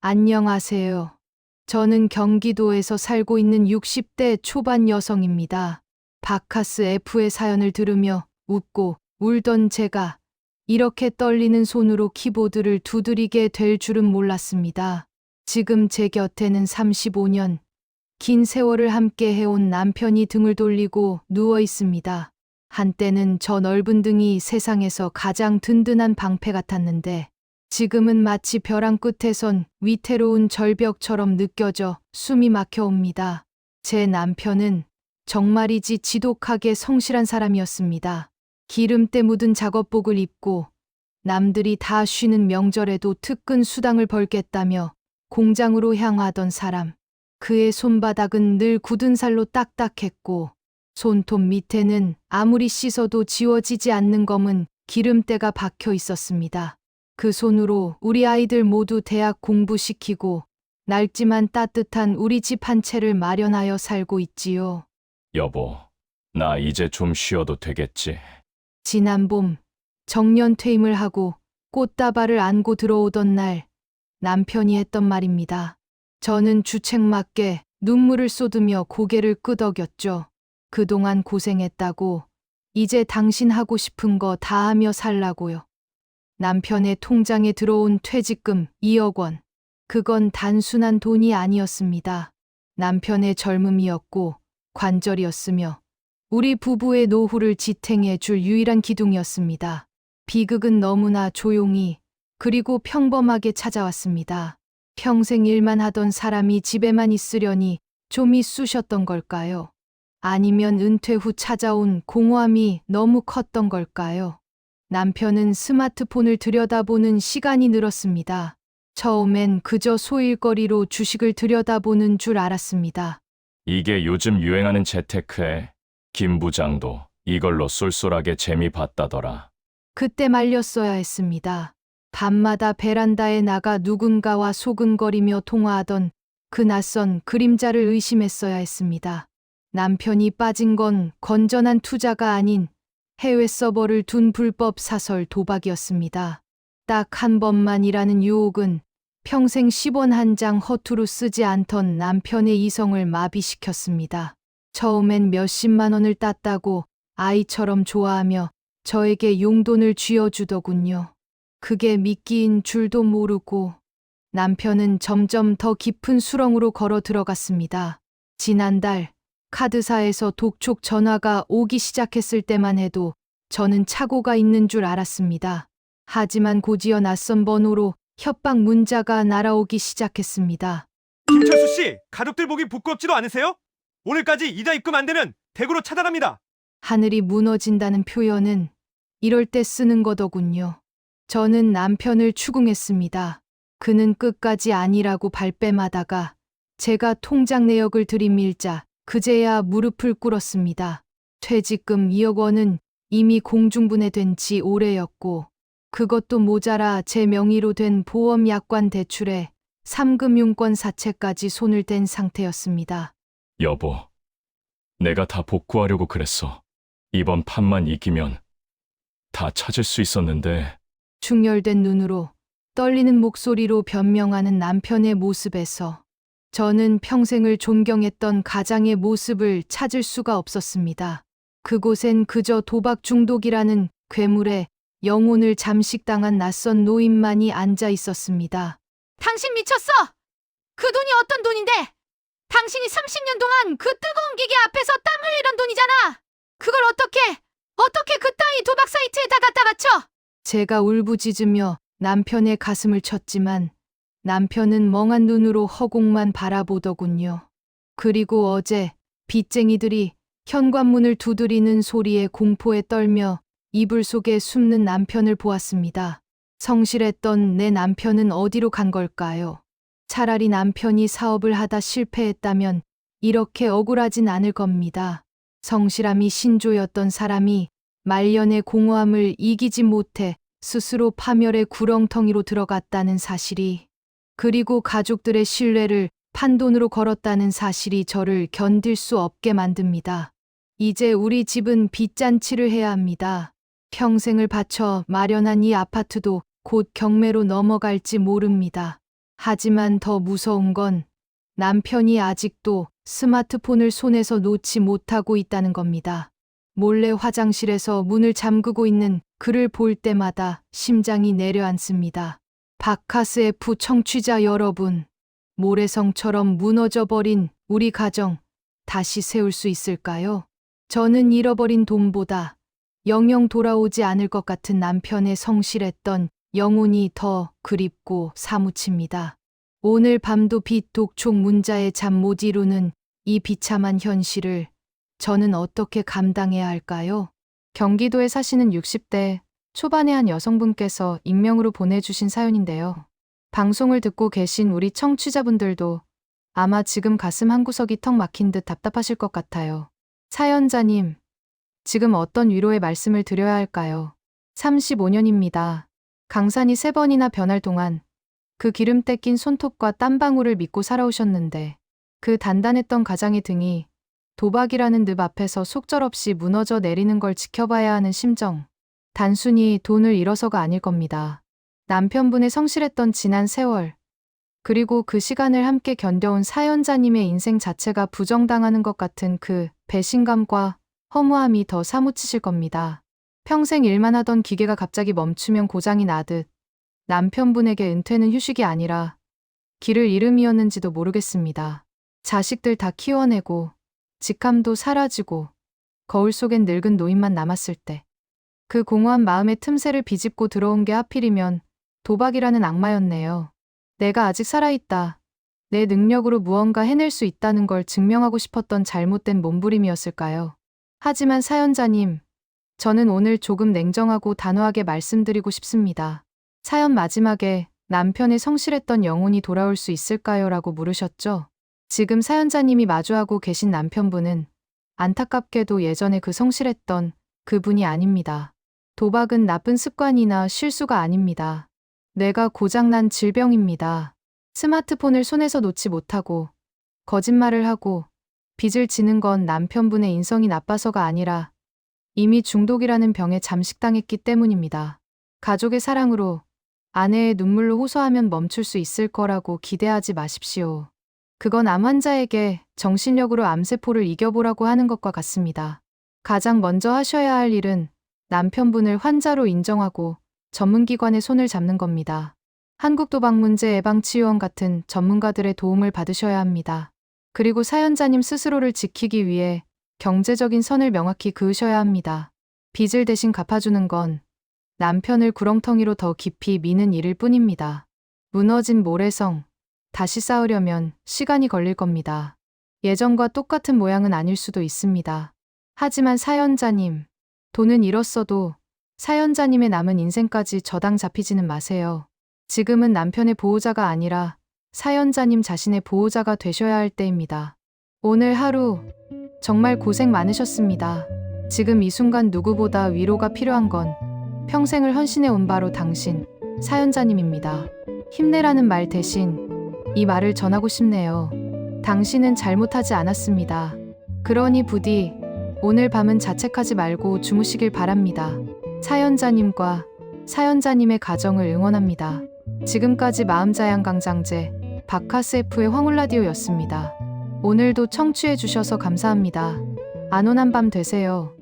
안녕하세요. 저는 경기도에서 살고 있는 60대 초반 여성입니다. 바카스 F의 사연을 들으며 웃고 울던 제가 이렇게 떨리는 손으로 키보드를 두드리게 될 줄은 몰랐습니다. 지금 제 곁에는 35년, 긴 세월을 함께 해온 남편이 등을 돌리고 누워 있습니다. 한때는 저 넓은 등이 세상에서 가장 든든한 방패 같았는데 지금은 마치 벼랑 끝에선 위태로운 절벽처럼 느껴져 숨이 막혀옵니다. 제 남편은 정말이지 지독하게 성실한 사람이었습니다. 기름때 묻은 작업복을 입고 남들이 다 쉬는 명절에도 특근 수당을 벌겠다며 공장으로 향하던 사람. 그의 손바닥은 늘 굳은 살로 딱딱했고 손톱 밑에는 아무리 씻어도 지워지지 않는 검은 기름때가 박혀 있었습니다. 그 손으로 우리 아이들 모두 대학 공부시키고 낡지만 따뜻한 우리 집 한 채를 마련하여 살고 있지요. 여보, 나 이제 좀 쉬어도 되겠지? 지난 봄 정년 퇴임을 하고 꽃다발을 안고 들어오던 날 남편이 했던 말입니다. 저는 주책맞게 눈물을 쏟으며 고개를 끄덕였죠. 그동안 고생했다고 이제 당신 하고 싶은 거 다 하며 살라고요. 남편의 통장에 들어온 퇴직금 2억 원. 그건 단순한 돈이 아니었습니다. 남편의 젊음이었고 관절이었으며 우리 부부의 노후를 지탱해 줄 유일한 기둥이었습니다. 비극은 너무나 조용히 그리고 평범하게 찾아왔습니다. 평생 일만 하던 사람이 집에만 있으려니 좀이 쑤셨던 걸까요? 아니면 은퇴 후 찾아온 공허함이 너무 컸던 걸까요? 남편은 스마트폰을 들여다보는 시간이 늘었습니다. 처음엔 그저 소일거리로 주식을 들여다보는 줄 알았습니다. 이게 요즘 유행하는 재테크에 김 부장도 이걸로 쏠쏠하게 재미 봤다더라. 그때 말렸어야 했습니다. 밤마다 베란다에 나가 누군가와 소근거리며 통화하던 그 낯선 그림자를 의심했어야 했습니다. 남편이 빠진 건 건전한 투자가 아닌 해외 서버를 둔 불법 사설 도박이었습니다. 딱 한 번만이라는 유혹은 평생 10원 한 장 허투루 쓰지 않던 남편의 이성을 마비시켰습니다. 처음엔 몇십만 원을 땄다고 아이처럼 좋아하며 저에게 용돈을 쥐어주더군요. 그게 미끼인 줄도 모르고 남편은 점점 더 깊은 수렁으로 걸어 들어갔습니다. 지난달 카드사에서 독촉 전화가 오기 시작했을 때만 해도 저는 착오가 있는 줄 알았습니다. 하지만 곧이어 낯선 번호로 협박 문자가 날아오기 시작했습니다. 김철수 씨, 가족들 보기 부끄럽지도 않으세요? 오늘까지 이자 입금 안 되면 댁으로 차단합니다. 하늘이 무너진다는 표현은 이럴 때 쓰는 거더군요. 저는 남편을 추궁했습니다. 그는 끝까지 아니라고 발뺌하다가 제가 통장 내역을 들이밀자 그제야 무릎을 꿇었습니다. 퇴직금 2억 원은 이미 공중분해된 지 오래였고 그것도 모자라 제 명의로 된 보험 약관 대출에 3금융권 사채까지 손을 댄 상태였습니다. 여보, 내가 다 복구하려고 그랬어. 이번 판만 이기면 다 찾을 수 있었는데. 충혈된 눈으로 떨리는 목소리로 변명하는 남편의 모습에서 저는 평생을 존경했던 가장의 모습을 찾을 수가 없었습니다. 그곳엔 그저 도박 중독이라는 괴물에 영혼을 잠식당한 낯선 노인만이 앉아 있었습니다. 당신 미쳤어! 그 돈이 어떤 돈인데? 당신이 30년 동안 그 뜨거운 기계 앞에서 땀 흘리던 돈이잖아! 그걸 어떻게 그따위 도박 사이트에 다 갖다 바쳐? 제가 울부짖으며 남편의 가슴을 쳤지만 남편은 멍한 눈으로 허공만 바라보더군요. 그리고 어제 빚쟁이들이 현관문을 두드리는 소리에 공포에 떨며 이불 속에 숨는 남편을 보았습니다. 성실했던 내 남편은 어디로 간 걸까요? 차라리 남편이 사업을 하다 실패했다면 이렇게 억울하진 않을 겁니다. 성실함이 신조였던 사람이 말년의 공허함을 이기지 못해 스스로 파멸의 구렁텅이로 들어갔다는 사실이, 그리고 가족들의 신뢰를 판돈으로 걸었다는 사실이 저를 견딜 수 없게 만듭니다. 이제 우리 집은 빚잔치를 해야 합니다. 평생을 바쳐 마련한 이 아파트도 곧 경매로 넘어갈지 모릅니다. 하지만 더 무서운 건 남편이 아직도 스마트폰을 손에서 놓지 못하고 있다는 겁니다. 몰래 화장실에서 문을 잠그고 있는 그를 볼 때마다 심장이 내려앉습니다. 바카스 F 청취자 여러분, 모래성처럼 무너져버린 우리 가정 다시 세울 수 있을까요? 저는 잃어버린 돈보다 영영 돌아오지 않을 것 같은 남편의 성실했던 영혼이 더 그립고 사무칩니다. 오늘 밤도 빛 독촉 문자에 잠 못 이루는 이 비참한 현실을 저는 어떻게 감당해야 할까요? 경기도에 사시는 60대 초반의 한 여성분께서 익명으로 보내주신 사연인데요. 방송을 듣고 계신 우리 청취자분들도 아마 지금 가슴 한구석이 턱 막힌 듯 답답하실 것 같아요. 사연자님, 지금 어떤 위로의 말씀을 드려야 할까요? 35년입니다. 강산이 3번이나 변할 동안 그 기름때 낀 손톱과 땀방울을 믿고 살아오셨는데 그 단단했던 가장의 등이 도박이라는 늪 앞에서 속절없이 무너져 내리는 걸 지켜봐야 하는 심정. 단순히 돈을 잃어서가 아닐 겁니다. 남편분의 성실했던 지난 세월, 그리고 그 시간을 함께 견뎌온 사연자님의 인생 자체가 부정당하는 것 같은 그 배신감과 허무함이 더 사무치실 겁니다. 평생 일만 하던 기계가 갑자기 멈추면 고장이 나듯 남편분에게 은퇴는 휴식이 아니라 길을 잃음이었는지도 모르겠습니다. 자식들 다 키워내고 직함도 사라지고 거울 속엔 늙은 노인만 남았을 때 그 공허한 마음의 틈새를 비집고 들어온 게 하필이면 도박이라는 악마였네요. 내가 아직 살아있다. 내 능력으로 무언가 해낼 수 있다는 걸 증명하고 싶었던 잘못된 몸부림이었을까요? 하지만 사연자님, 저는 오늘 조금 냉정하고 단호하게 말씀드리고 싶습니다. 사연 마지막에 남편의 성실했던 영혼이 돌아올 수 있을까요? 라고 물으셨죠? 지금 사연자님이 마주하고 계신 남편분은 안타깝게도 예전에 그 성실했던 그분이 아닙니다. 도박은 나쁜 습관이나 실수가 아닙니다. 뇌가 고장난 질병입니다. 스마트폰을 손에서 놓지 못하고 거짓말을 하고 빚을 지는 건 남편분의 인성이 나빠서가 아니라 이미 중독이라는 병에 잠식당했기 때문입니다. 가족의 사랑으로, 아내의 눈물로 호소하면 멈출 수 있을 거라고 기대하지 마십시오. 그건 암 환자에게 정신력으로 암세포를 이겨보라고 하는 것과 같습니다. 가장 먼저 하셔야 할 일은 남편분을 환자로 인정하고 전문기관의 손을 잡는 겁니다. 한국도박문제예방치유원 같은 전문가들의 도움을 받으셔야 합니다. 그리고 사연자님 스스로를 지키기 위해 경제적인 선을 명확히 그으셔야 합니다. 빚을 대신 갚아주는 건 남편을 구렁텅이로 더 깊이 미는 일일 뿐입니다. 무너진 모래성, 다시 쌓으려면 시간이 걸릴 겁니다. 예전과 똑같은 모양은 아닐 수도 있습니다. 하지만 사연자님, 돈은 잃었어도 사연자님의 남은 인생까지 저당 잡히지는 마세요. 지금은 남편의 보호자가 아니라 사연자님 자신의 보호자가 되셔야 할 때입니다. 오늘 하루 정말 고생 많으셨습니다. 지금 이 순간 누구보다 위로가 필요한 건 평생을 헌신해 온 바로 당신, 사연자님입니다. 힘내라는 말 대신 이 말을 전하고 싶네요. 당신은 잘못하지 않았습니다. 그러니 부디 오늘 밤은 자책하지 말고 주무시길 바랍니다. 사연자님과 사연자님의 가정을 응원합니다. 지금까지 마음자양강장제 바카스 F의 황홀라디오였습니다. 오늘도 청취해 주셔서 감사합니다. 안온한 밤 되세요.